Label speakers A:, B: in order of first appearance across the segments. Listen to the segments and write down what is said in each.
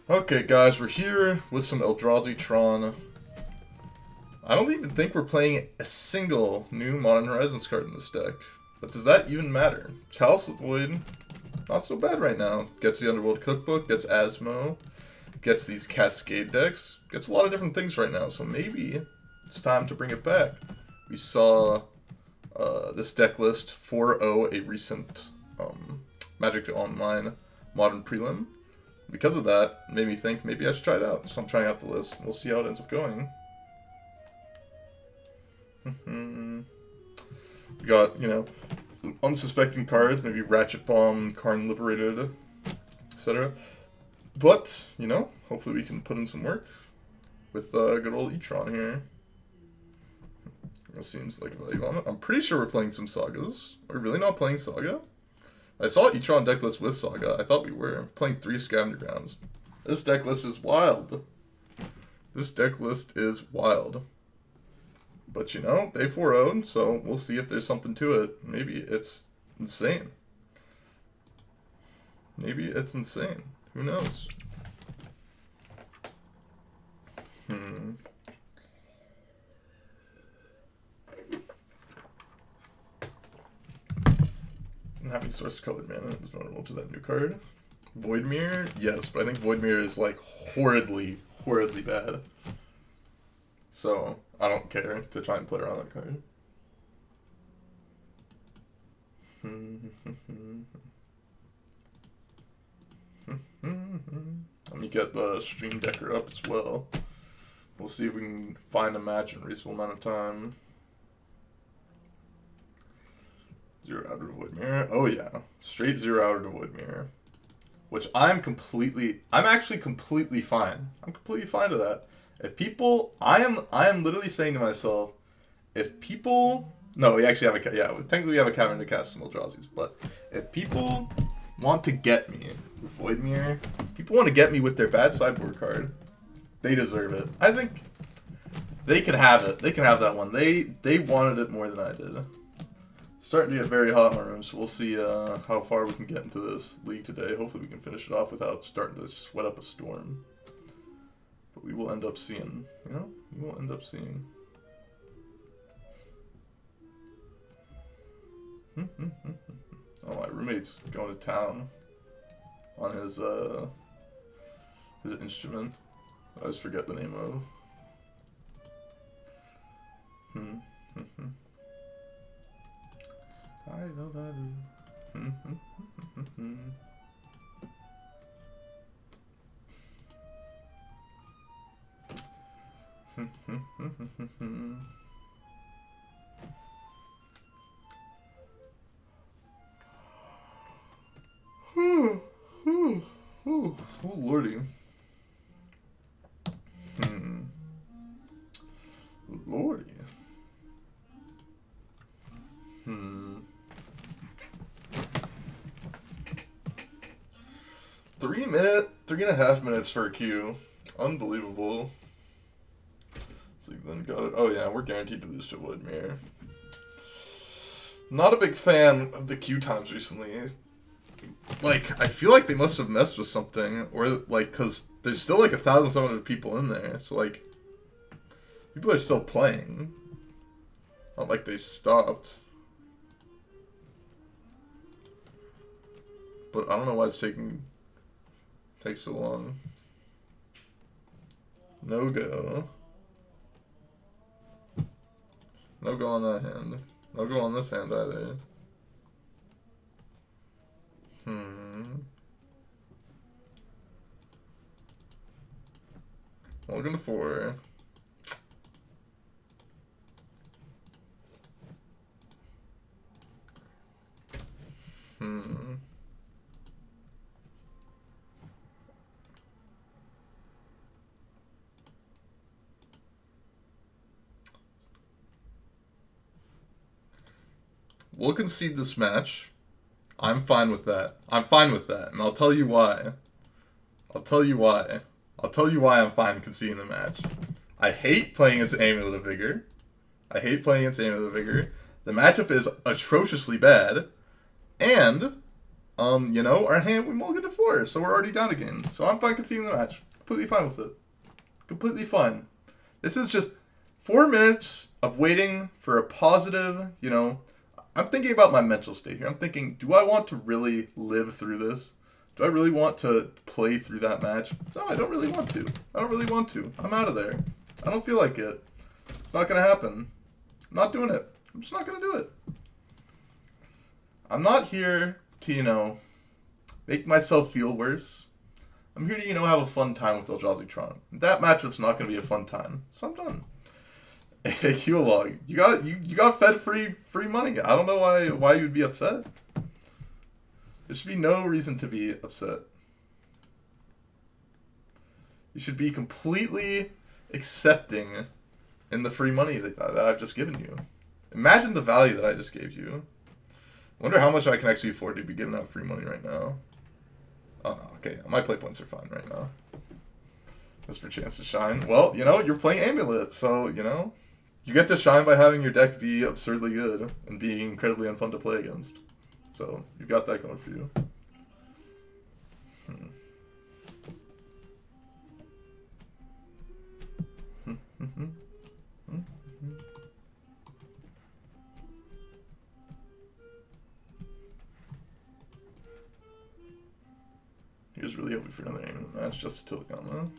A: Okay, guys, we're here with some Eldrazi Tron. I don't even think we're playing a single new Modern Horizons card in this deck. But does that even matter? Challice Void, not so bad right now. Gets the Underworld Cookbook, gets Asmo, gets these Cascade decks, gets a lot of different things right now. So maybe it's time to bring it back. We saw this deck list 4-0 a recent Magic to Online Modern Prelim. Because of that, made me think maybe I should try it out. So I'm trying out the list. We'll see how it ends up going. We got, unsuspecting cards, maybe Ratchet Bomb, Karn Liberated, etc. But, hopefully we can put in some work with good old E-tron here. It seems like a value on it. I'm pretty sure we're playing some Sagas. Are we really not playing Saga? I saw E-tron deck list with Saga. I thought we were playing 3 Scavenger Grounds. This deck list is wild. This deck list is wild. But they 4-0'd, so we'll see if there's something to it. Maybe it's insane. Maybe it's insane. Who knows? Having source colored mana is vulnerable to that new card. Voidmere? Yes, but I think Voidmere is like horridly bad. So I don't care to try and play around that card. Let me get the Stream Decker up as well. We'll see if we can find a match in a reasonable amount of time. 0 outer to Voidmere. Oh yeah. Straight 0 outer to Voidmere. Which I'm actually completely fine. I'm completely fine to that. If people, I am literally saying to myself, if people, no, we actually have technically we have a counter to cast some Eldrazi's, but if people want to get me with Voidmere, people want to get me with their bad sideboard card, they deserve it. I think they can have it. They can have that one. They wanted it more than I did. Starting to get very hot in my room, so we'll see how far we can get into this league today. Hopefully we can finish it off without starting to sweat up a storm. But we will end up seeing, we will end up seeing. Oh, my roommate's going to town on his instrument. I always forget the name of. I love that. Oh lordy. Lordy. 3.5 minutes for a queue. Unbelievable. So then got it. Oh yeah, we're guaranteed to lose to Woodmere. Not a big fan of the queue times recently. Like, I feel like they must have messed with something, or like, cause there's still like 1,700 people in there, so like, people are still playing. Not like they stopped. But I don't know why it's takes so long. No go. No go on that hand. No go on this hand either. Welcome to 4. We'll concede this match. I'm fine with that. I'm fine with that, and I'll tell you why. I'll tell you why I'm fine conceding the match. I hate playing against Amulet of Vigor. The matchup is atrociously bad, and you know, our hand, we mulligan to 4, so we're already down again. So I'm fine conceding the match. Completely fine with it. Completely fine. This is just 4 minutes of waiting for a positive, you know. I'm thinking about my mental state here. I'm thinking, do I want to really live through this? Do I really want to play through that match? No, I don't really want to. I don't really want to. I'm out of there. I don't feel like it. It's not going to happen. I'm not doing it. I'm just not going to do it. I'm not here to, you know, make myself feel worse. I'm here to, you know, have a fun time with Eldrazi Tron. That matchup's not going to be a fun time, so I'm done. Log, you got fed free money. I don't know why you'd be upset. There should be no reason to be upset. You should be completely accepting in the free money that I've just given you. Imagine the value that I just gave you. I wonder how much I can actually afford to be giving out free money right now. Oh no, okay, my play points are fine right now. Just for chance to shine. Well, you know, you're playing Amulet, so, you know, you get to shine by having your deck be absurdly good and being incredibly unfun to play against. So, you've got that going for you. He was really hoping for another Amulet match just to Tilgama.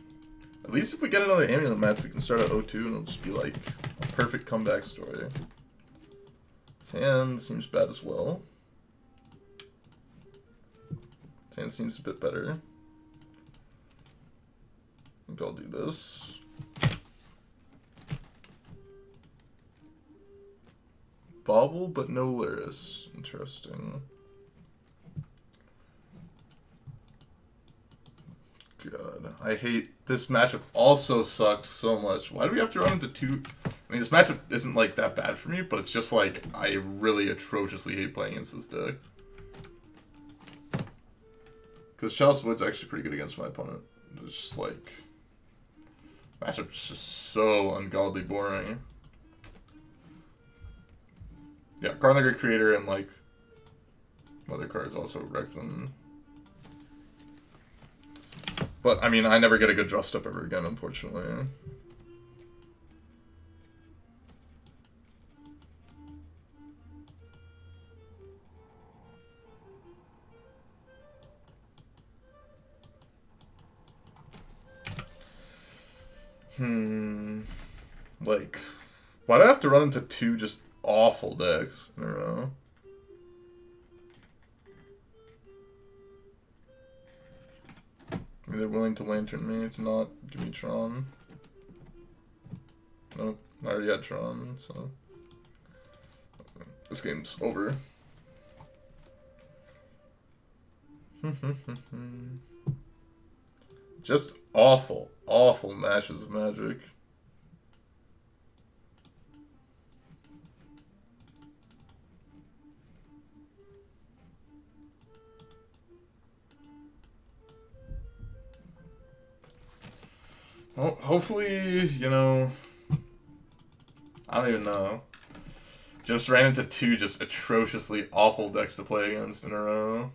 A: At least if we get another Amulet match, we can start at 0-2 and it'll just be like a perfect comeback story. His hand seems bad as well. His hand seems a bit better. I think I'll do this. Bobble, but no Lyris. Interesting. God, I hate this matchup. Also sucks so much. Why do we have to run into 2? I mean, this matchup isn't like that bad for me, but it's just like I really atrociously hate playing against this deck. Because Challice Wood's actually pretty good against my opponent. It's just like matchup's just so ungodly boring. Yeah, Karn the Great Creator and like other cards also wreck them. But, I mean, I never get a good draw step ever again, unfortunately. Like, why do I have to run into 2 just awful decks in a row? They're willing to lantern me to not give me Tron. Nope, I already had Tron, so this game's over. Just awful, awful matches of Magic. Well, hopefully, you know, I don't even know. Just ran into 2 just atrociously awful decks to play against in a row.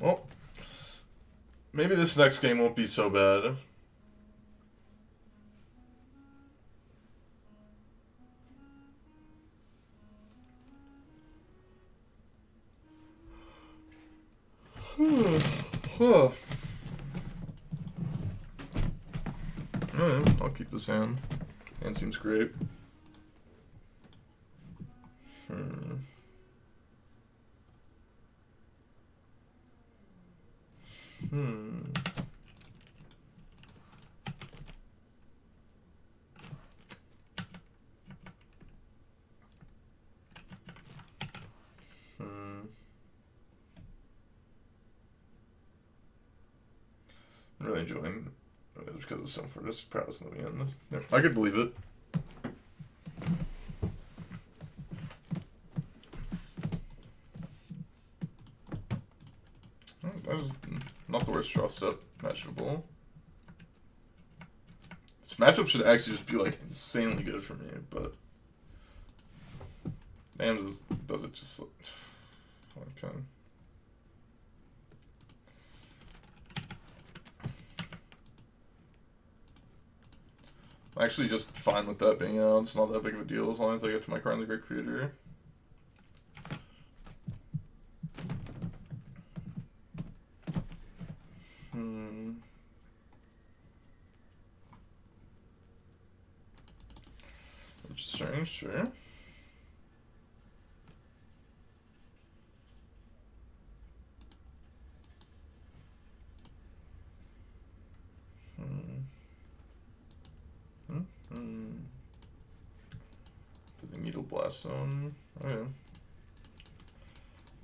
A: Well, maybe this next game won't be so bad. Alright, I'll keep this hand. Hand seems great. I'm really enjoying It was because of some for this prowess in the end. Yeah, I could believe it. That was not the worst draw step matchable. This matchup should actually just be like insanely good for me, but man does it just okay. I'm actually just fine with that being out. It's not that big of a deal as long as I get to my card in the Great Creator. Registering, sure. Put the Needle Blast on. Okay.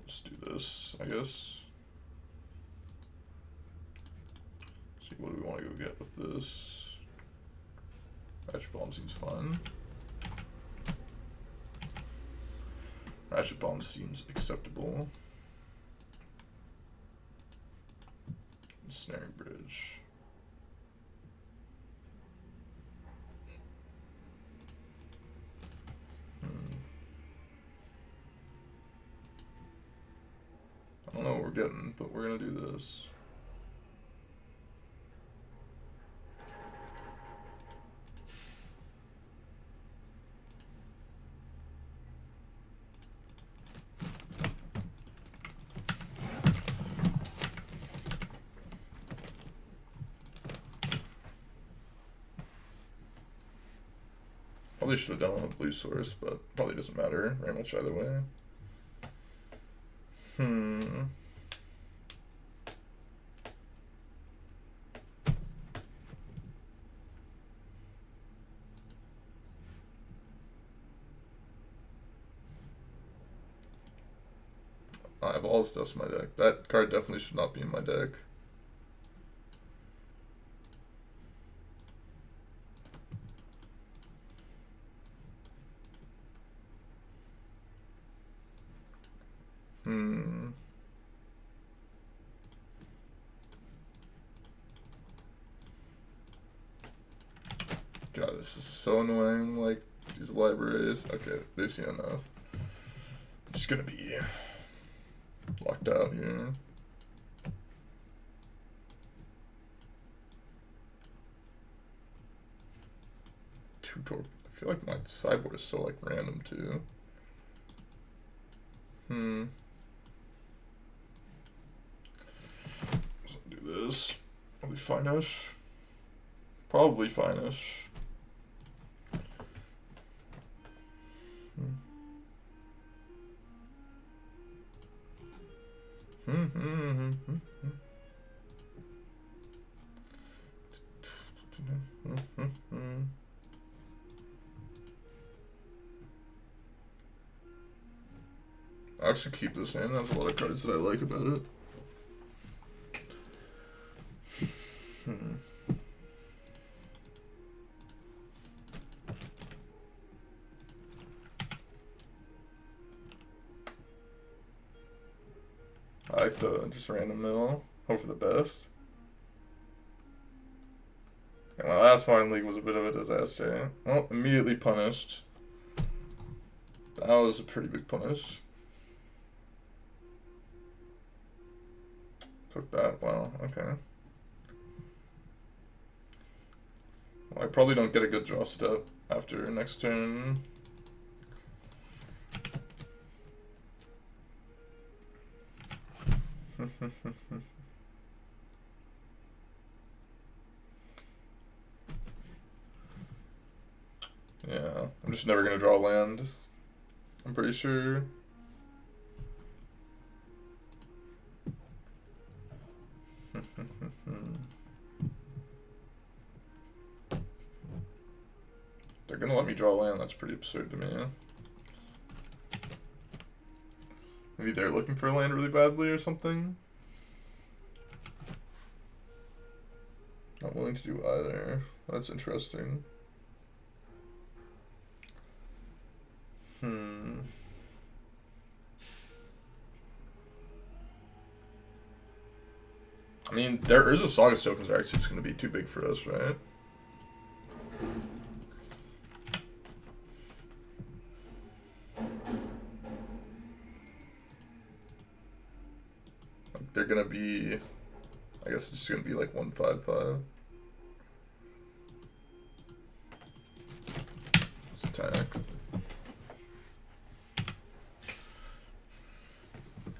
A: Let's do this, I guess. See, what do we want to go get with this? Ratchet Bomb seems fun. Ratchet Bomb seems acceptable. Snaring Bridge. I don't know what we're getting, but we're gonna do this. Probably should have done one with blue source, but probably doesn't matter very much either way. I have all the stuff in my deck. That card definitely should not be in my deck. God, this is so annoying, like, these libraries. Okay, they see enough. I'm just gonna be locked out here. Two torp. I feel like my sideboard is so, like, random, too. So do this. Probably fine-ish. Probably fine-ish. I'll actually keep this in. There's a lot of cards that I like about it. I like the just random mill. Hope for the best. And my last Modern League was a bit of a disaster. Well, immediately punished. That was a pretty big punish. Took that. Wow, okay. Well, I probably don't get a good draw step after next turn. Yeah, I'm just never gonna draw land. I'm pretty sure. They're gonna let me draw land. That's pretty absurd to me. Maybe they're looking for land really badly or something. Not willing to do either. That's interesting. I mean, their Urza Sagas tokens are actually just going to be too big for us, right? Like, they're going to be... I guess it's going to be like 1/5/5. Let's attack.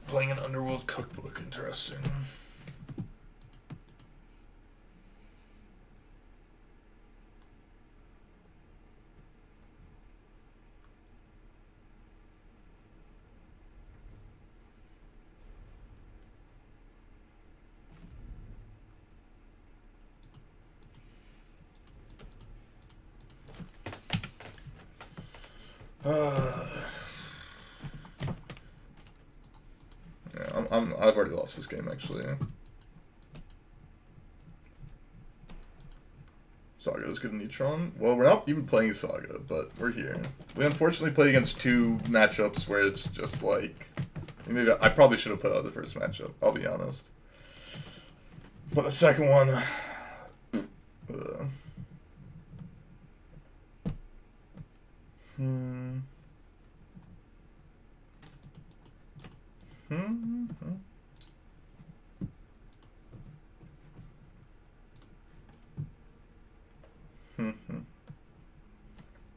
A: Playing an Underworld Cookbook, interesting. Yeah, I've already lost this game actually. Saga is good in E-tron. Well, we're not even playing Saga, but we're here. We unfortunately played against two matchups where it's just like... Maybe I probably should have put out the first matchup, I'll be honest. But the second one...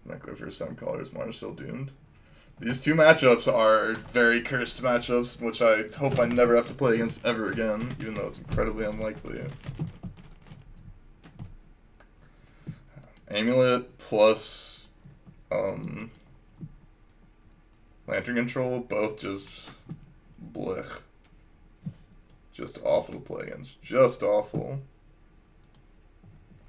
A: Not clear for some callers, Mars still doomed. These two matchups are very cursed matchups, which I hope I never have to play against ever again, even though it's incredibly unlikely. Amulet plus Lantern Control, both just blech. Just awful to play against. Just awful.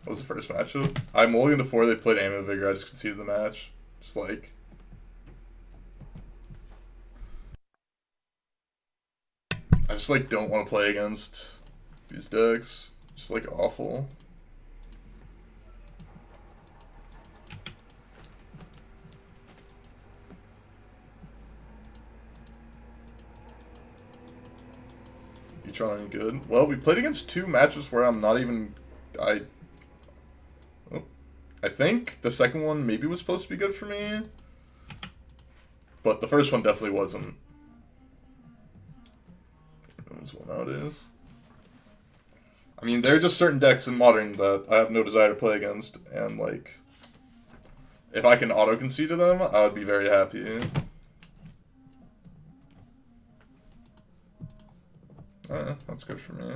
A: What was the first matchup? I mulliganed before they played Amulet Vigor, I just conceded the match. Just like... I just like don't want to play against these decks. Just like awful. E-tron any good? Well, we played against two matches where I'm not even... I think the second one maybe was supposed to be good for me. But the first one definitely wasn't. This one nowadays. I mean, there are just certain decks in Modern that I have no desire to play against. And, like, if I can auto-concede to them, I would be very happy. That's good for me.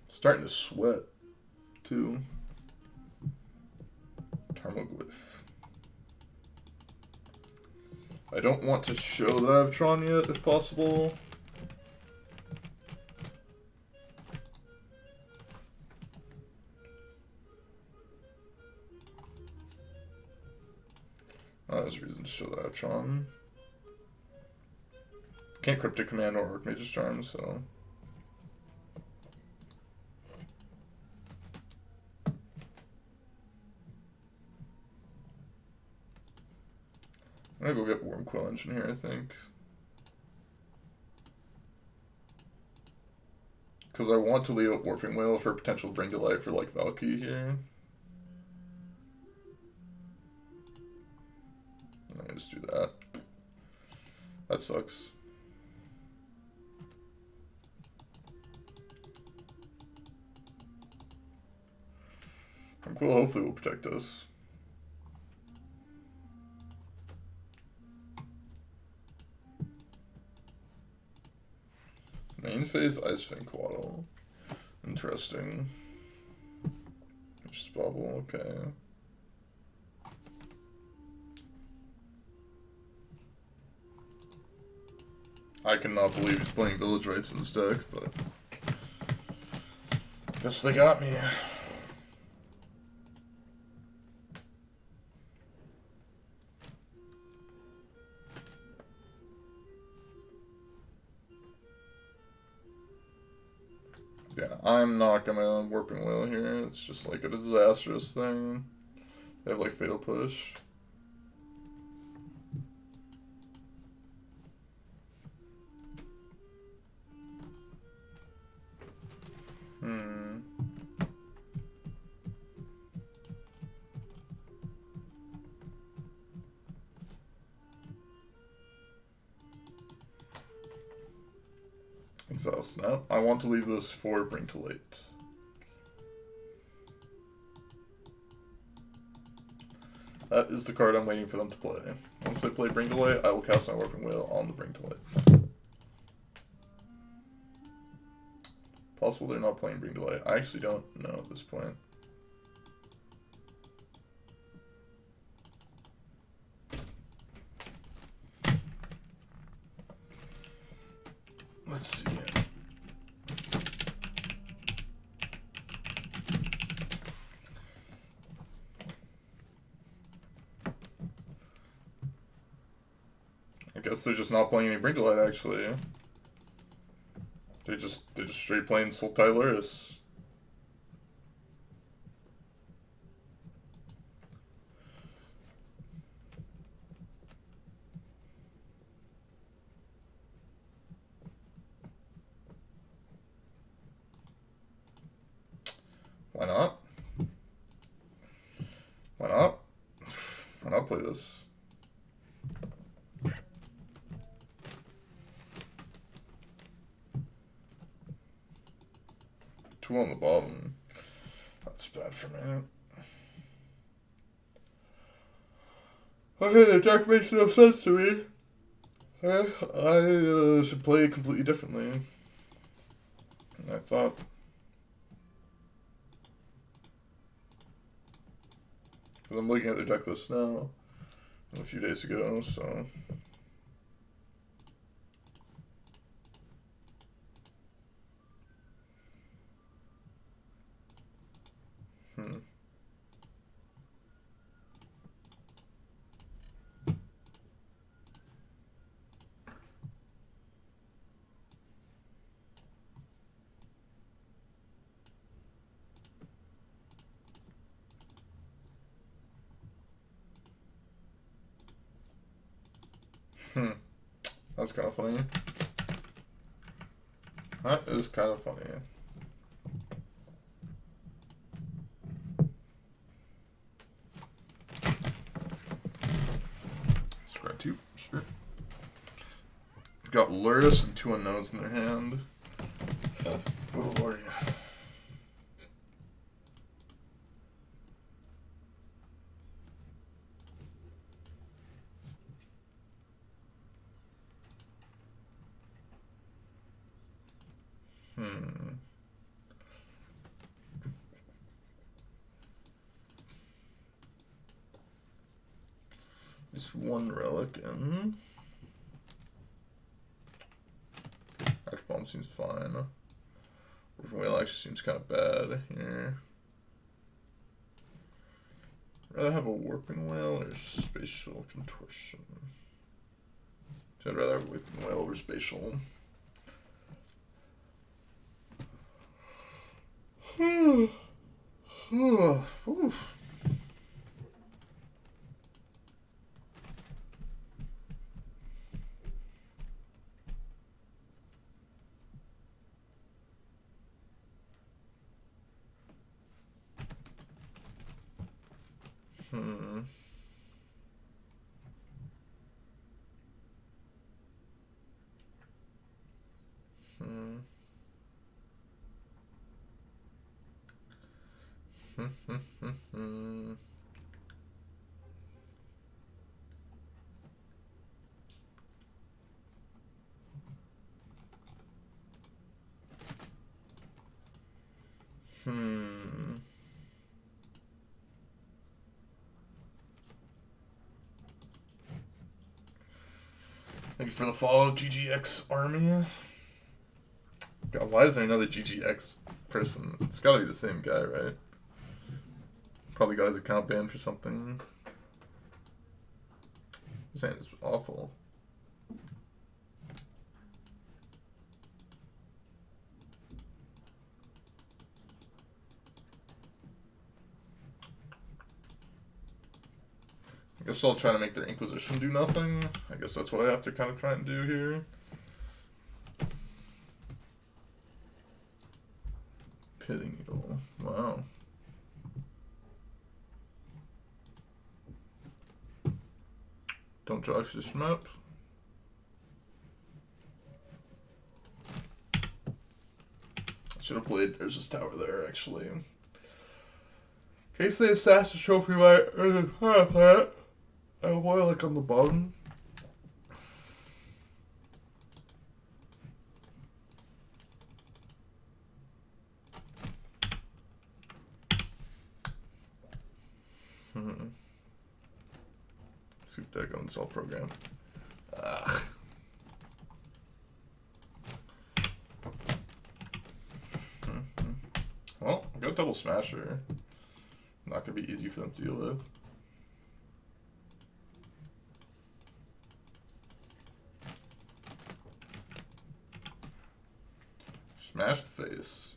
A: Starting to sweat, too. Tarmogoyf. I don't want to show that I have Tron yet, if possible. Oh, there's a reason to show that I have Tron. Can't Cryptic Command or Archmage's Charm, so... I'm gonna go get Wormquill Engine here, I think. Because I want to leave a Warping Whale for potential Bring to Light for, like, Valky here. I'm gonna just do that. That sucks. Wormquill hopefully will protect us. Main phase Icefang Quaddle. Interesting. Just bubble, okay. I cannot believe he's playing Village Rites in this deck, but guess they got me. I'm not gonna Warping Wail here. It's just like a disastrous thing. They have like Fatal Push. Exile Snap. I want to leave this for Bring to Light. That is the card I'm waiting for them to play. Once they play Bring to Light, I will cast my Warping Wail on the Bring to Light. Possible they're not playing Bring to Light. I actually don't know at this point. Let's see. I guess they're just not playing any Bring to Light actually. They're just straight playing Sultai Luris. Why not? Why not? Why not play this? Two on the bottom. That's bad for me. Okay, the deck makes no sense to me. I should play it completely differently. And I thought. Because I'm looking at their deck list now. A few days ago, so. That's kind of funny. That is kind of funny. Scry 2, sure. Got Luris and 2 unknowns in their hand. Oh lordy. Just one relic and Axe Bomb seems fine. Warping Wail actually seems kind of bad here. Rather have a Warping Wail or Spatial Contortion? I'd rather have a Warping Wail over Spatial. Oof. Thank you for the follow, GGX Army. God, why is there another GGX person? It's gotta be the same guy, right? Probably got his account banned for something. This hand is awful. guess I'll try to make their Inquisition do nothing. I guess that's what I have to kind of try and do here. Pithing Needle. Wow. Don't draw Expedition Map. Should have played Urza's Tower there, actually. In case they Assassin's Trophy my Urza's Tower planet, I want like on the bottom. Scoop deck on self program. Ugh. Well, I got a double smasher. Not gonna be easy for them to deal with. Smash the face.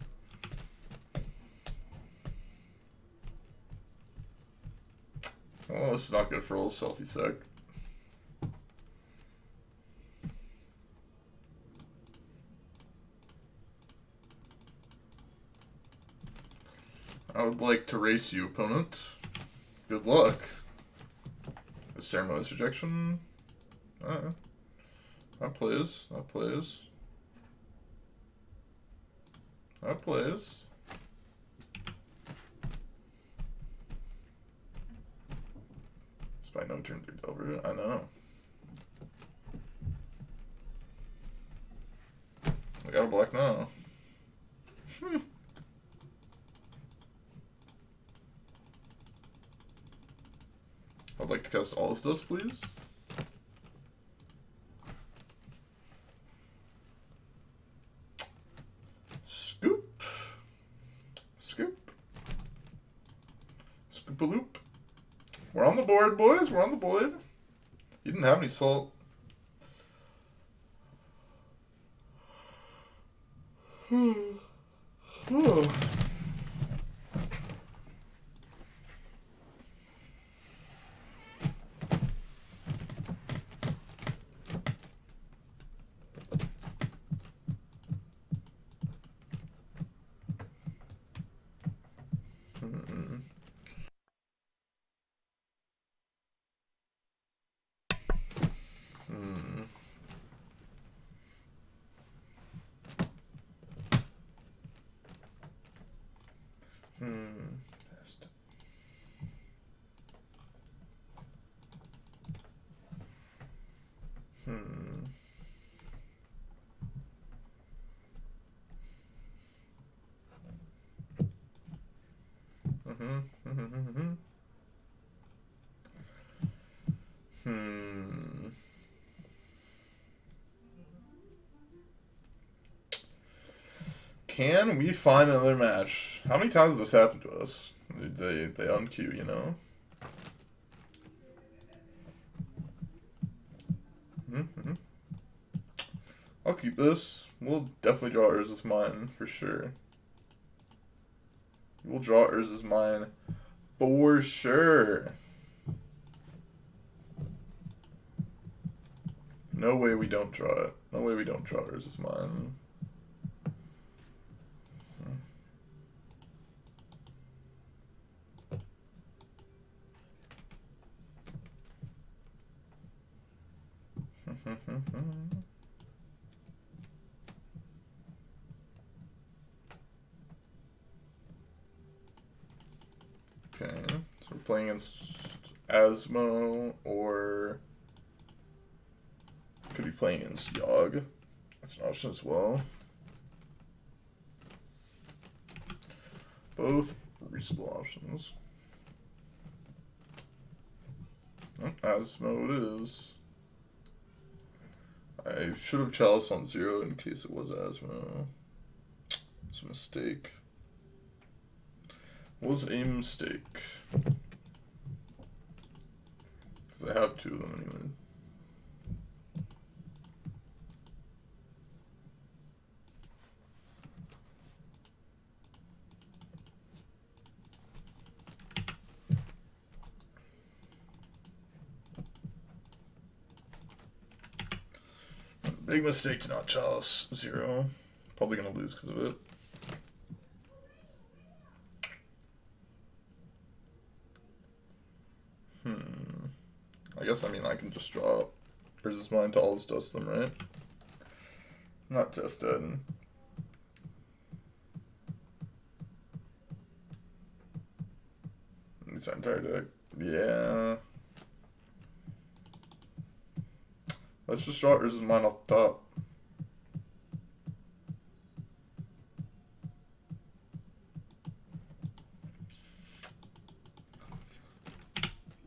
A: Well, this is not good for a little selfie sec. I would like to race you, opponent. Good luck. A ceremonious rejection. That plays. That plays. That plays. By no turn 3 Delver, I know. I got a black now. I'd like to cast all this dust, please. Scoop. Scoop. Scoop-a-loop. We're on the board, boys. We're on the board. You didn't have any salt. Best. Can we find another match? How many times has this happened to us? They unqueue, you know? I'll keep this. We'll definitely draw Urza's Mine for sure. We'll draw Urza's Mine for sure. No way we don't draw it. No way we don't draw Urza's Mine. Okay, so we're playing against Asmo, or could be playing against Yogg. That's an option as well. Both reasonable options. Oh, Asmo it is. I should have Chalice on 0 in case it was Asmo. It's a mistake. Was a mistake. Because I have 2 of them anyway. Big mistake to not Chalice 0. Probably gonna lose because of it. I guess, I mean, I can just draw Urza's Mine to always dust them, right? Not just dead. It's our entire deck. Yeah. Let's just draw Urza's Mine off the top.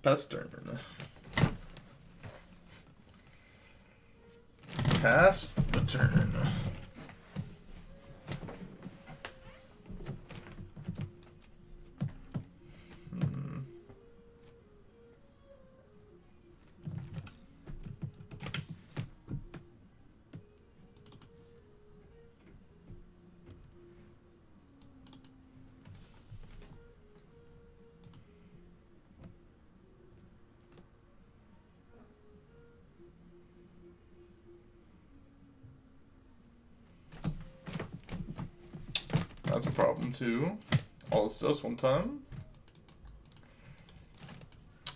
A: Pass turn. Pass the turn. That's a problem too. All this does one time.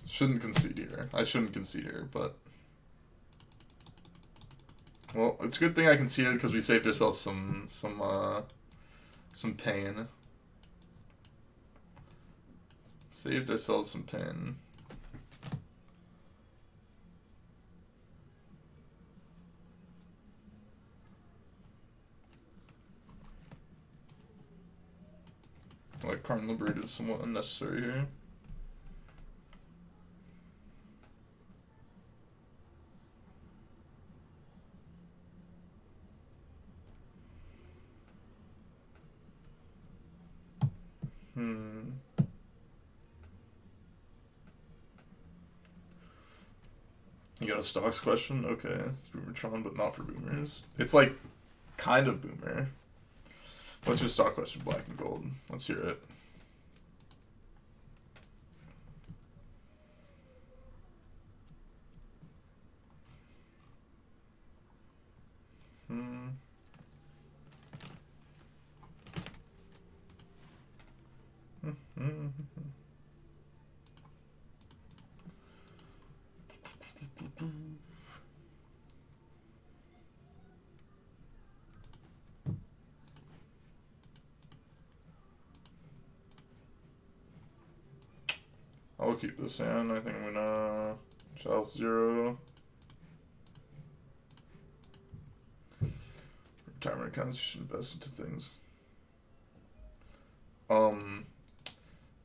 A: Shouldn't concede here. I shouldn't concede here, but well, it's a good thing I conceded because we saved ourselves some pain. Saved ourselves some pain. Like, Karn Liberated is somewhat unnecessary here. You got a stocks question? Okay. It's Boomertron, but not for boomers. It's like, kind of boomer. What's your stock question, black and gold? Let's hear it. I'll keep this in. I think I'm gonna Chalice 0. Retirement accounts, you should invest into things.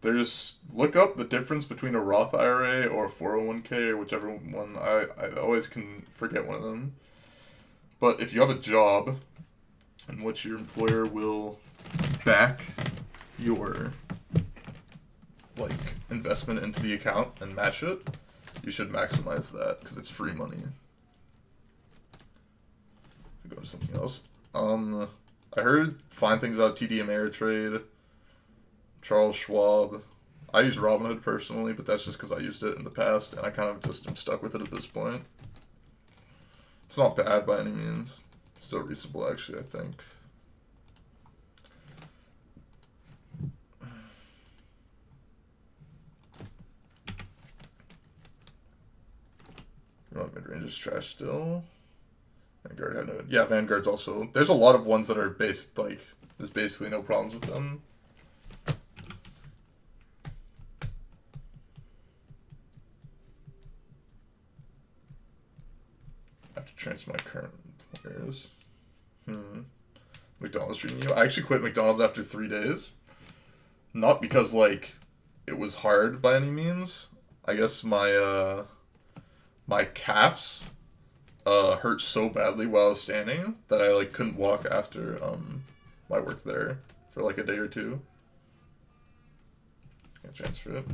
A: There's, look up the difference between a Roth IRA or a 401k or whichever one. I always can forget one of them. But if you have a job in which your employer will back your like investment into the account and match it, you should maximize that because it's free money. Go to something else. I heard find things out TD Ameritrade, Charles Schwab. I use Robinhood personally, but that's just because I used it in the past and I kind of just am stuck with it at this point. It's not bad by any means. It's still reasonable actually, I think. Mid-range is trash still. Vanguard had no... Yeah, Vanguard's also... There's a lot of ones that are based, like, there's basically no problems with them. I have to transfer my current players. McDonald's treating you? I actually quit McDonald's after 3 days. Not because, like, it was hard by any means. I guess my calves hurt so badly while I was standing that I like couldn't walk after my work there for like a day or two. I transfer it.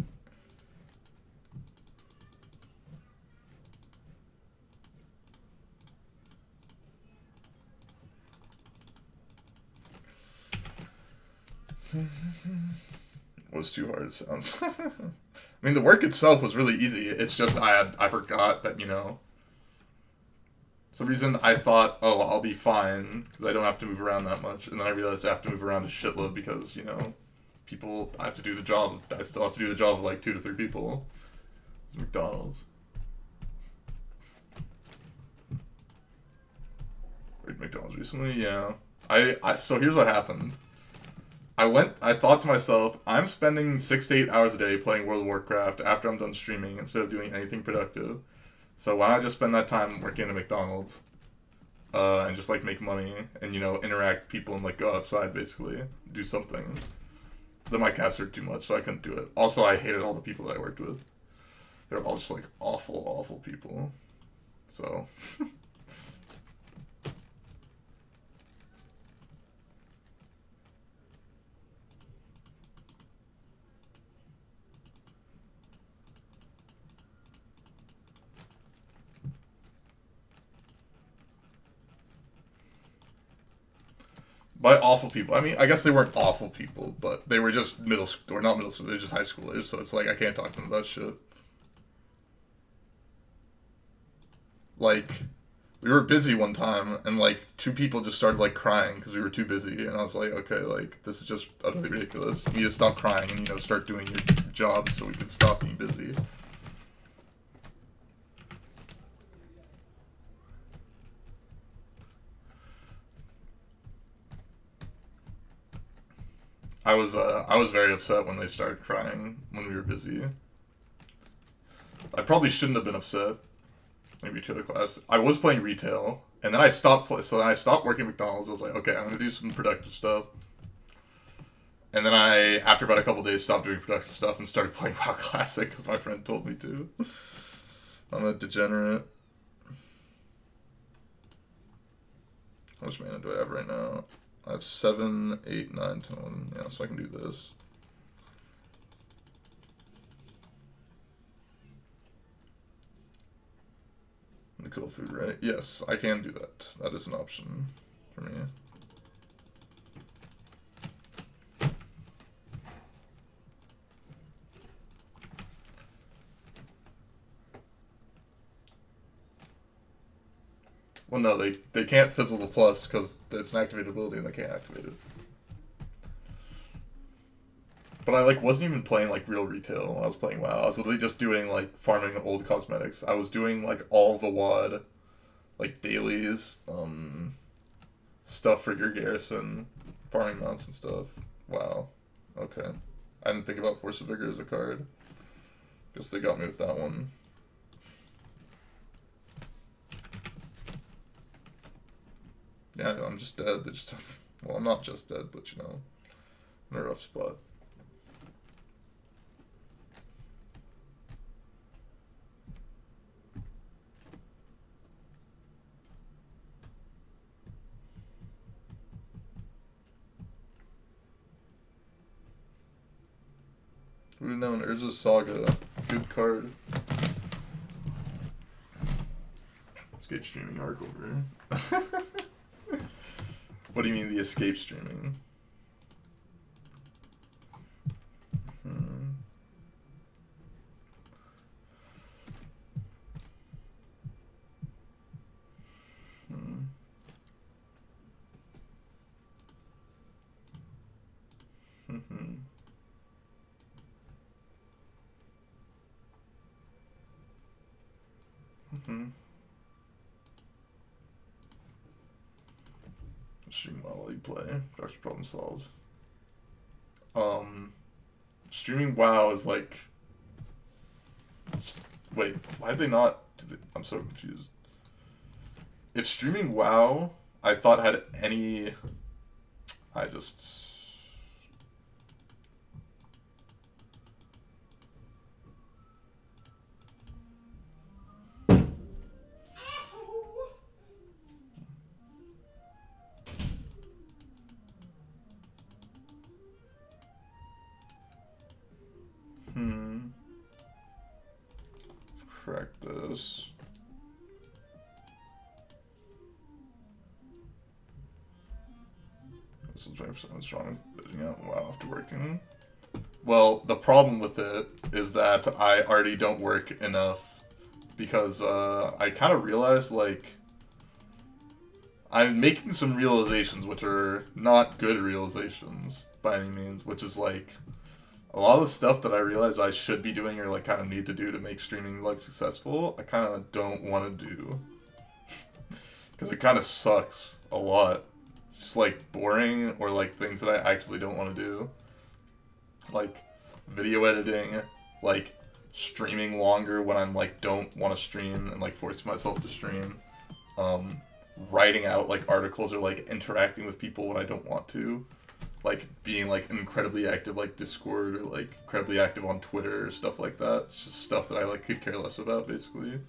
A: It was too hard, it sounds. I mean, the work itself was really easy. It's just I forgot that, you know, some reason I thought, oh, I'll be fine because I don't have to move around that much, and then I realized I have to move around a shitload because, you know, people, I have to do the job, I still have to do the job of like 2 to 3 people. It's McDonald's. Ate McDonald's recently, yeah. So here's what happened. I thought to myself, I'm spending 6 to 8 hours a day playing World of Warcraft after I'm done streaming instead of doing anything productive. So why not just spend that time working at McDonald's, and just like make money and, you know, interact with people and like go outside basically, do something. Then my cats hurt too much, so I couldn't do it. Also, I hated all the people that I worked with. They were all just like awful, awful people. So. By awful people, I mean, I guess they weren't awful people, but they were just middle school, or not middle school, they were just high schoolers, so it's like, I can't talk to them about shit. Like, we were busy one time, and like, 2 people just started like crying because we were too busy, and I was like, okay, like, this is just utterly ridiculous. You need to stop crying and, you know, start doing your job so we can stop being busy. I was very upset when they started crying when we were busy. I probably shouldn't have been upset. Maybe 2 other class. I was playing retail, and then I stopped. So then I stopped working at McDonald's. I was like, okay, I'm gonna do some productive stuff. And then I, after about a couple days, stopped doing productive stuff and started playing WoW Classic because my friend told me to. I'm a degenerate. How much mana do I have right now? I have 7, 8, 9, 10, 11. Yeah, so I can do this. The kill food, right? Yes, I can do that. That is an option for me. Well, no, they can't fizzle the plus because it's an activated ability and they can't activate it. But I like wasn't even playing like real retail when I was playing WoW. I was literally just doing like farming old cosmetics. I was doing like all the WoD, like dailies, stuff for your garrison, farming mounts and stuff. Wow. Okay. I didn't think about Force of Vigor as a card. Guess they got me with that one. Yeah, I'm just dead. They just have, well, I'm not just dead, but you know, in a rough spot. Who would have known? Urza's Saga. Good card. Escape streaming arc over. What do you mean the escape streaming? Stream while you play. Doctor problem solved. Streaming WoW is like. Wait, why did they not? I'm so confused. If streaming WoW, I thought had any. I just. Correct this. This is 20% strong bitching out WoW after working. Well, the problem with it is that I already don't work enough because I kind of realized like I'm making some realizations which are not good realizations by any means, which is like a lot of the stuff that I realize I should be doing or like kind of need to do to make streaming like successful, I kind of don't want to do because it kind of sucks a lot. It's just like boring or like things that I actively don't want to do, like video editing, like streaming longer when I'm like don't want to stream and like force myself to stream. Writing out like articles or like interacting with people when I don't want to, like being like incredibly active like Discord or like incredibly active on Twitter or stuff like that. It's just stuff that I like could care less about basically.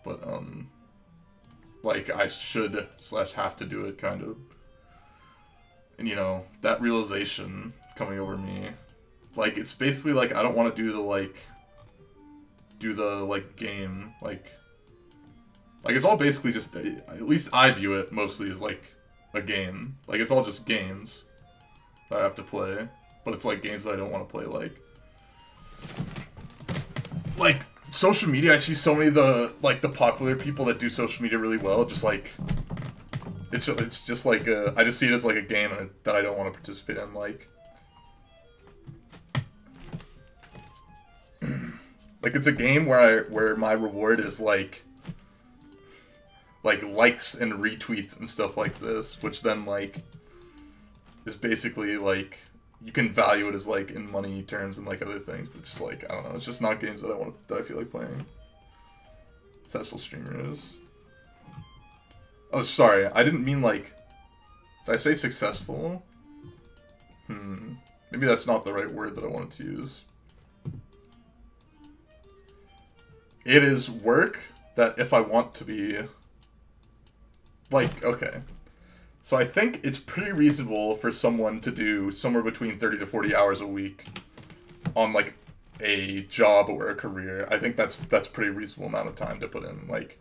A: But like I should / have to do it kind of. And you know, that realization coming over me, like it's basically like I don't want to do the game like it's all basically just, at least I view it mostly as like a game. Like it's all just games that I have to play, but it's like games that I don't want to play. Like social media, I see so many of the popular people that do social media really well. Just like it's just like I just see it as like a game that I don't want to participate in. Like it's a game where my reward is like likes and retweets and stuff like this, which then like is basically like you can value it as like in money terms and like other things, but just like I don't know, it's just not games that I feel like playing. Successful streamers. Oh, sorry, I didn't mean like. Did I say successful? Maybe that's not the right word that I wanted to use. It is work that if I want to be. Like, okay. So I think it's pretty reasonable for someone to do somewhere between 30 to 40 hours a week on, like, a job or a career. I think that's pretty reasonable amount of time to put in. Like,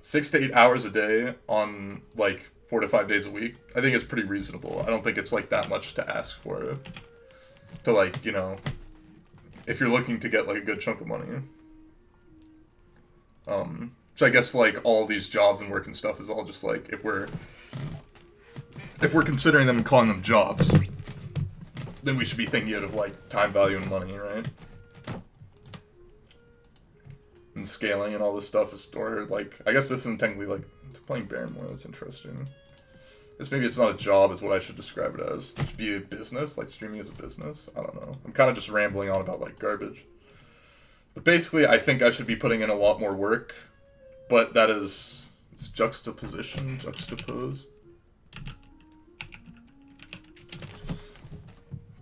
A: 6 to 8 hours a day on, like, 4 to 5 days a week. I think it's pretty reasonable. I don't think it's, like, that much to ask for. To, like, you know, if you're looking to get, like, a good chunk of money. So I guess like all these jobs and work and stuff is all just like if we're considering them and calling them jobs, then we should be thinking of like time value and money, right? And scaling and all this stuff is or like I guess this isn't technically like playing Baron more. That's interesting. This maybe it's not a job is what I should describe it as. It should be a business, like streaming as a business. I don't know. I'm kind of just rambling on about like garbage. But basically, I think I should be putting in a lot more work. But that is, it's juxtapose.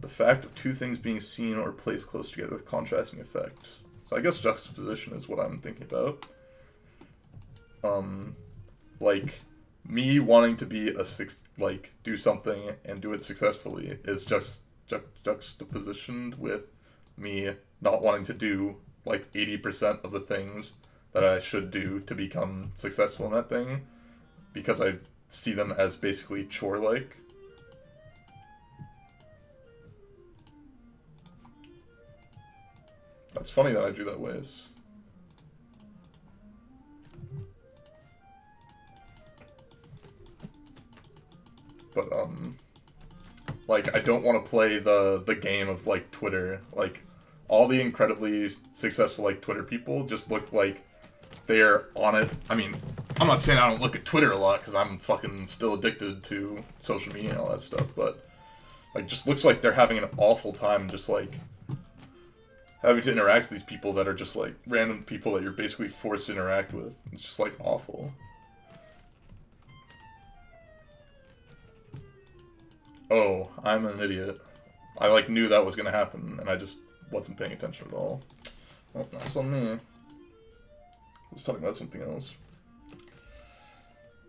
A: The fact of two things being seen or placed close together with contrasting effects. So I guess juxtaposition is what I'm thinking about. Like, me wanting to be do something and do it successfully is just juxtapositioned with me not wanting to do, like, 80% of the things that I should do to become successful in that thing, because I see them as basically chore-like. That's funny that I do that ways. But, like, I don't want to play the game of, like, Twitter. Like, all the incredibly successful, like, Twitter people just look like they're on it. I mean, I'm not saying I don't look at Twitter a lot, because I'm fucking still addicted to social media and all that stuff, but, like, just looks like they're having an awful time just, like, having to interact with these people that are just, like, random people that you're basically forced to interact with. It's just, like, awful. Oh, I'm an idiot. I, like, knew that was gonna happen, and I just wasn't paying attention at all. Well, that's on me. I was talking about something else.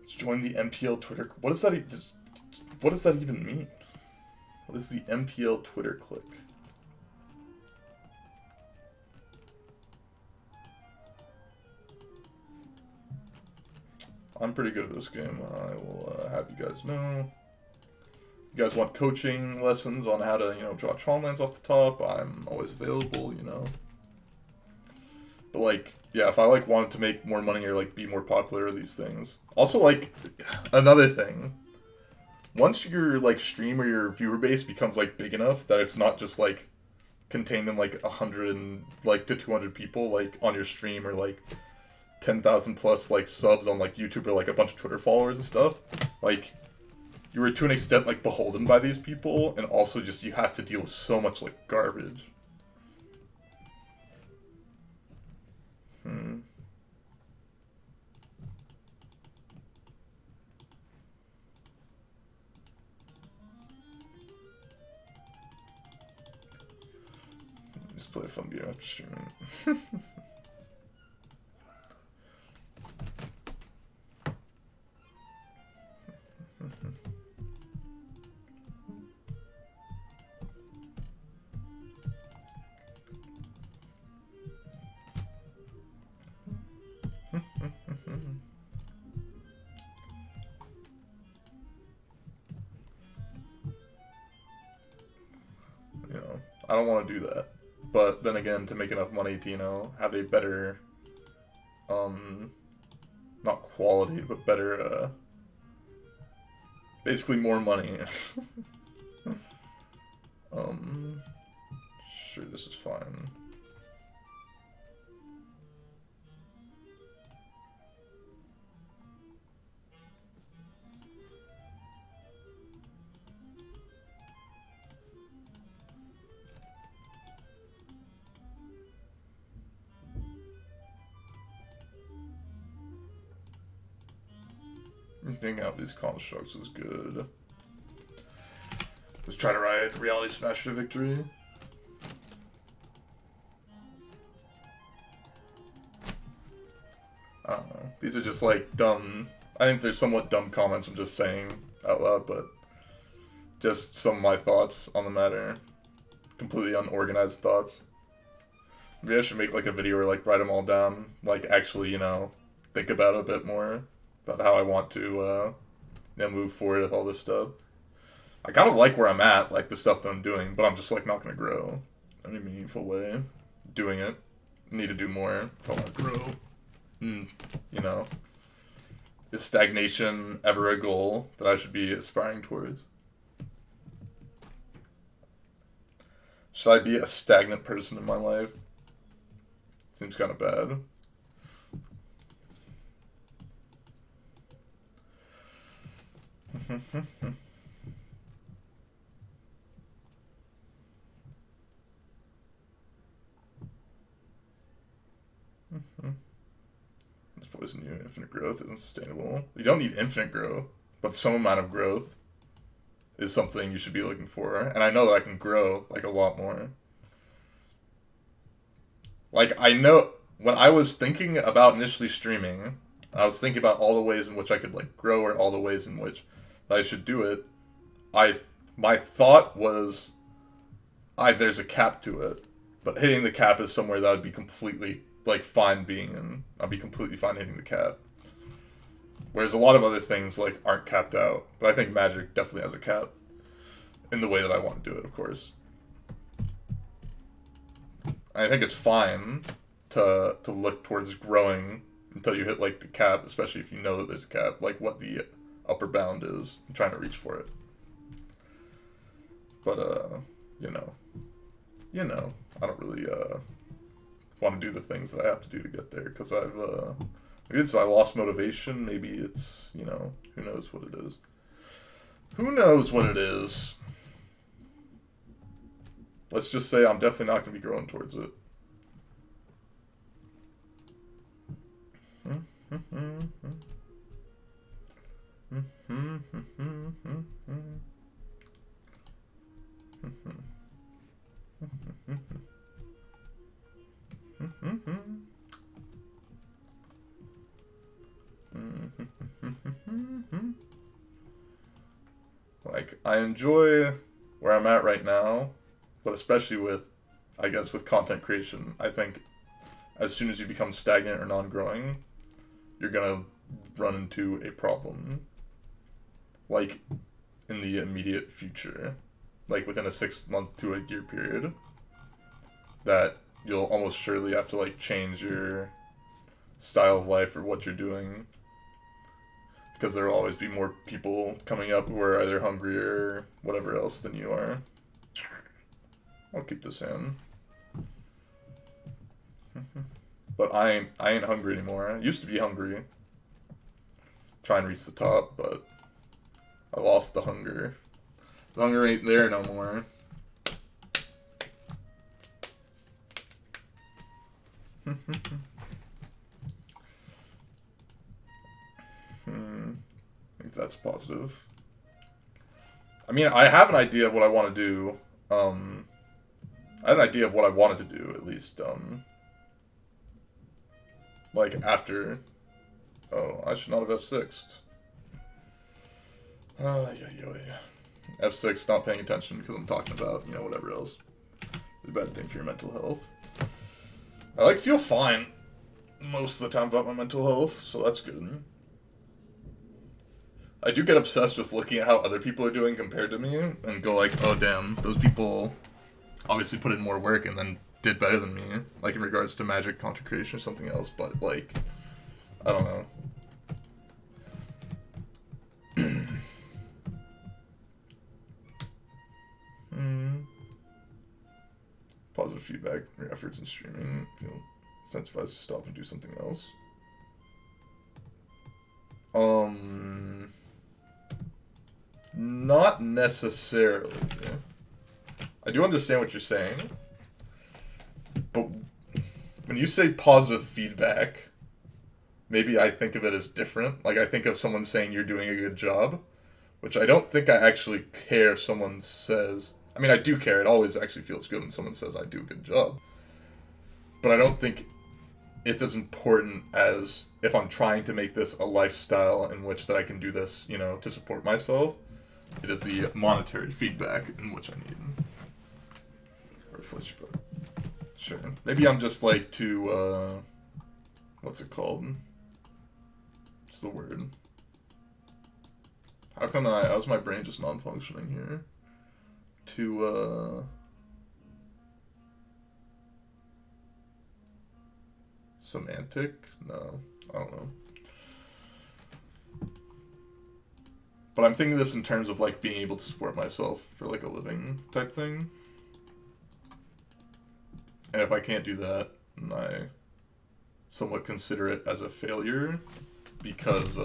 A: Let's join the MPL Twitter. What does that even mean? What is the MPL Twitter click? I'm pretty good at this game. I will have you guys know. You guys want coaching lessons on how to, you know, draw Tron lands off the top? I'm always available, you know. But like, yeah, if I like wanted to make more money or like be more popular or these things. Also, like, another thing. Once your like stream or your viewer base becomes like big enough that it's not just like contained in like 100 and like to 200 people like on your stream, or like 10,000 plus like subs on like YouTube, or like a bunch of Twitter followers and stuff, like you were to an extent like beholden by these people, and also just you have to deal with so much like garbage. Just play a fun game after streaming. You know, I don't want to do that. But then again, to make enough money to, you know, have a better, not quality, but better, basically more money. Sure, this is fine. Thinking out these constructs is good. Let's try to ride Reality Smash to victory. I don't know. These are just like dumb. I think they're somewhat dumb comments I'm just saying out loud, but just some of my thoughts on the matter. Completely unorganized thoughts. Maybe I should make like a video or like write them all down. Like actually, you know, think about it a bit more. About how I want to you know, move forward with all this stuff. I kind of like where I'm at, like the stuff that I'm doing, but I'm just like not going to grow in any meaningful way. Doing it. Need to do more if I want to grow. You know. Is stagnation ever a goal that I should be aspiring towards? Should I be a stagnant person in my life? Seems kind of bad. This poison you. Infinite growth isn't sustainable. You don't need infinite growth, but some amount of growth is something you should be looking for. And I know that I can grow like a lot more. Like, I know when I was thinking about initially streaming, I was thinking about all the ways in which I could like grow, or all the ways in which I should do it. My thought was, there's a cap to it, but hitting the cap is somewhere that I'd be completely like fine being in. I'd be completely fine hitting the cap. Whereas a lot of other things like aren't capped out, but I think Magic definitely has a cap in the way that I want to do it, of course. I think it's fine to look towards growing until you hit like the cap, especially if you know that there's a cap, like what the upper bound is, and trying to reach for it. But you know, I don't really want to do the things that I have to do to get there, because maybe it's I lost motivation, maybe it's, you know, who knows what it is. Who knows what it is? Let's just say I'm definitely not going to be growing towards it. Like, I enjoy where I'm at right now, but especially with, I guess, with content creation, I think as soon as you become stagnant or non-growing, you're gonna run into a problem. Like, in the immediate future, like within a 6 month to a year period, that you'll almost surely have to like change your style of life or what you're doing, because there will always be more people coming up who are either hungry or whatever else than you are. I'll keep this in. But I ain't hungry anymore. I used to be hungry. Try and reach the top, but I lost the hunger. The hunger ain't there no more. I think that's positive. I mean, I have an idea of what I want to do. I had an idea of what I wanted to do, at least. Like, after... Oh, I should not have F6'd. Yeah. F6, not paying attention because I'm talking about, you know, whatever else. It's a bad thing for your mental health. I, like, feel fine most of the time about my mental health, so that's good. I do get obsessed with looking at how other people are doing compared to me and go like, oh damn, those people obviously put in more work and then did better than me, like in regards to magic, content creation, or something else, but like, I don't know. Positive feedback, your efforts in streaming, feel incentivized to stop and do something else. Not necessarily. I do understand what you're saying, but when you say positive feedback, maybe I think of it as different. Like, I think of someone saying you're doing a good job, which I don't think I actually care if someone says... I mean, I do care. It always actually feels good when someone says I do a good job. But I don't think it's as important as if I'm trying to make this a lifestyle in which that I can do this, you know, to support myself. It is the monetary feedback in which I need. Or flesh, but sure. Maybe I'm just like too, what's it called? What's the word? How's my brain just non-functioning here? Too, semantic? No, I don't know. But I'm thinking this in terms of like being able to support myself for like a living type thing. And if I can't do that, then I somewhat consider it as a failure because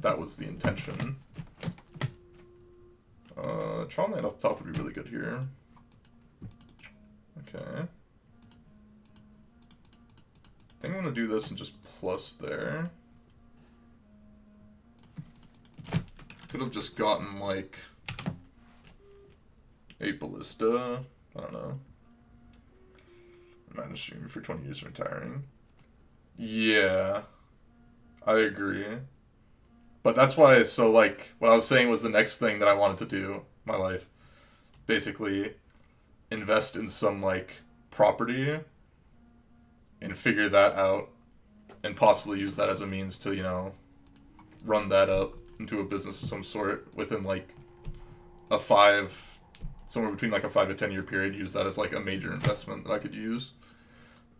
A: that was the intention. Tron Land off the top would be really good here. Okay. I think I'm going to do this and just plus there. Could have just gotten, like, a ballista. I don't know. I'm not streaming for 20 years and retiring. Yeah. I agree. But that's why, so, like, what I was saying was the next thing that I wanted to do in my life. Basically, invest in some, like, property and figure that out and possibly use that as a means to, you know, run that up into a business of some sort within like somewhere between like a 5 to 10 year period. Use that as like a major investment that I could use,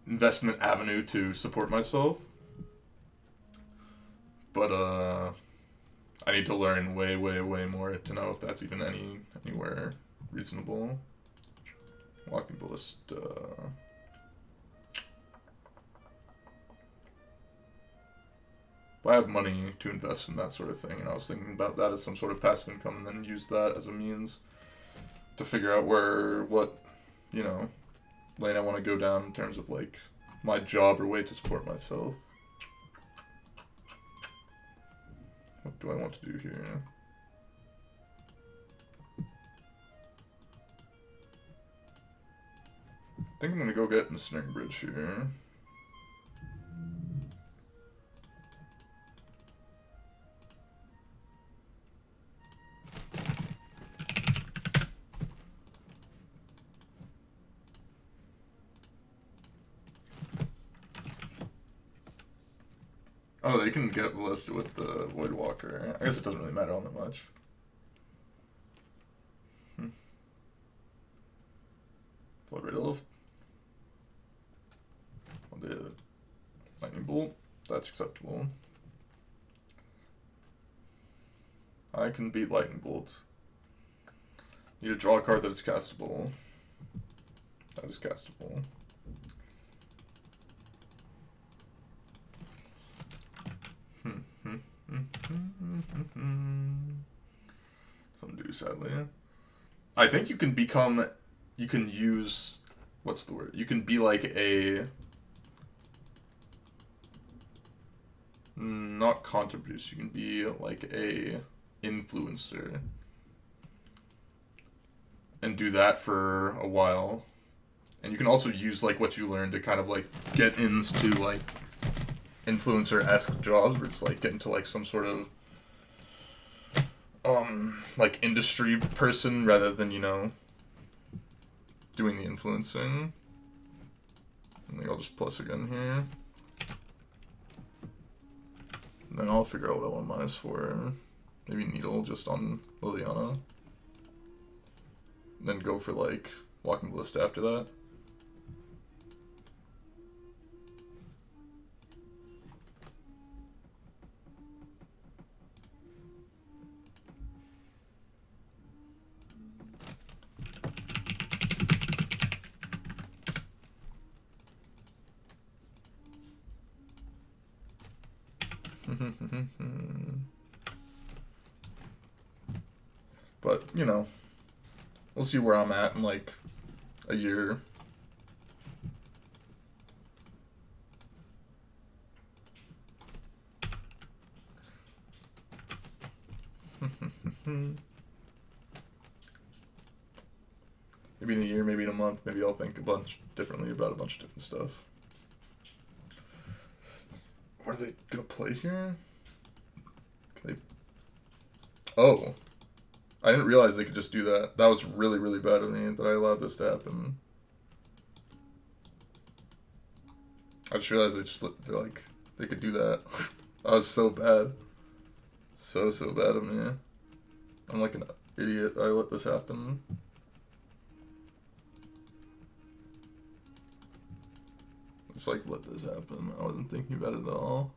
A: investment avenue to support myself. But I need to learn way more to know if that's even anywhere reasonable. Walking ballista. I have money to invest in that sort of thing, and I was thinking about that as some sort of passive income, and then use that as a means to figure out what, you know, lane I want to go down in terms of, like, my job or way to support myself. What do I want to do here? I think I'm going to go get Ensnaring Bridge here. Oh, they can get ballisted with the Void Walker. I guess it doesn't really matter all that much. Blood Riddle. the lightning bolt. That's acceptable. I can beat lightning bolt. Need to draw a card that is castable. That is castable. Some do, sadly. I think you can become... You can use... What's the word? You can be like a... Not content producer. You can be like a influencer. And do that for a while. And you can also use like what you learn to kind of like get into like influencer-esque jobs where it's like get into like some sort of like industry person rather than, you know, doing the influencing. I think I'll just plus again here. And then I'll figure out what I want minus for. Maybe needle just on Liliana. Then go for like walking ballista after that. But, you know, we'll see where I'm at in like a year. Maybe in a year, maybe in a month, maybe I'll think a bunch differently about a bunch of different stuff. What are they gonna play here? Can they... Oh. I didn't realize they could just do that. That was really, really bad of me that I allowed this to happen. I just realized they could do that. That was so bad. So bad of me. I'm like an idiot. I let this happen. Just like let this happen. I wasn't thinking about it at all.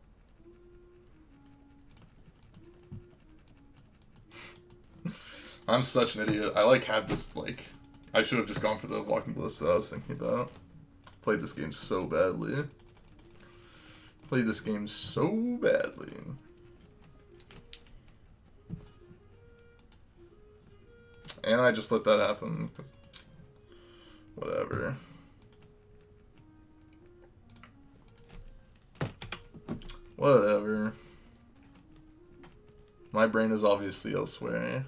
A: I'm such an idiot. I like had this like I should have just gone for the walking ballista that I was thinking about. Played this game so badly. Played this game so badly. And I just let that happen because whatever. Whatever. My brain is obviously elsewhere.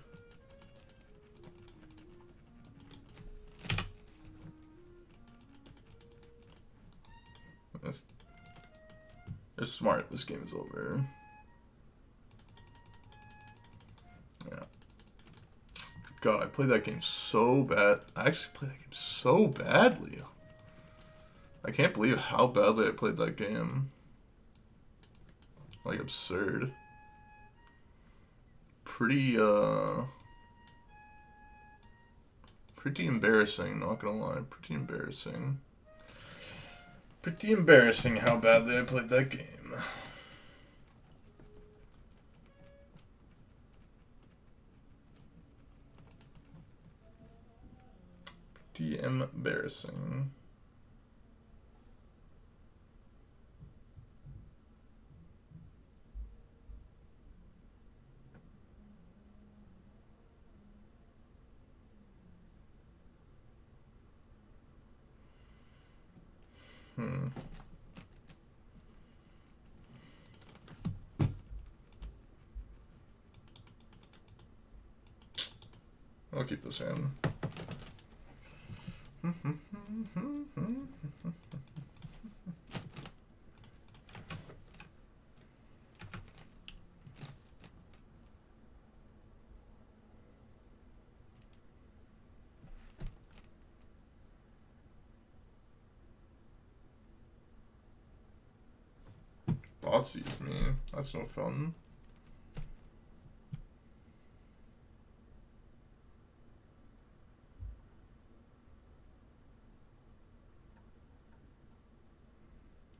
A: They're smart. This game is over. Yeah. God, I played that game so bad. I actually played that game so badly. I can't believe how badly I played that game. Like, absurd. Pretty embarrassing, not gonna lie. Pretty embarrassing. Pretty embarrassing how badly I played that game. Pretty embarrassing. I'll keep this in. Bot sees me. That's no fun.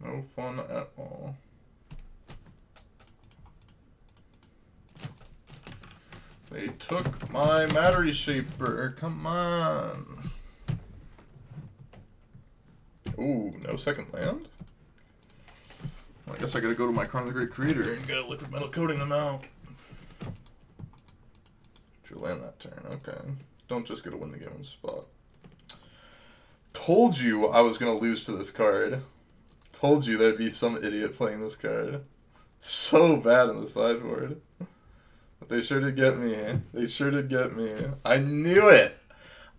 A: No fun at all. They took my Mattery Shaper. Come on. Ooh, no second land? Well, I guess I gotta go to my Karn the Great Creator and get a liquid metal coating them out. Should land that turn, okay. Don't just get to win the game on the spot. Told you I was gonna lose to this card. Told you there'd be some idiot playing this card. It's so bad in the sideboard. But they sure did get me. They sure did get me. I knew it!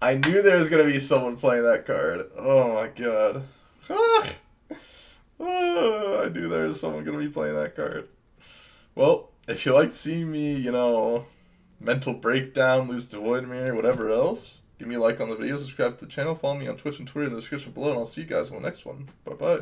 A: I knew there was gonna be someone playing that card. Oh my god. I knew there was someone gonna be playing that card. Well, if you like seeing me, you know, mental breakdown, lose to Voidmere, whatever else, give me a like on the video, subscribe to the channel, follow me on Twitch and Twitter in the description below, and I'll see you guys in the next one. Bye-bye.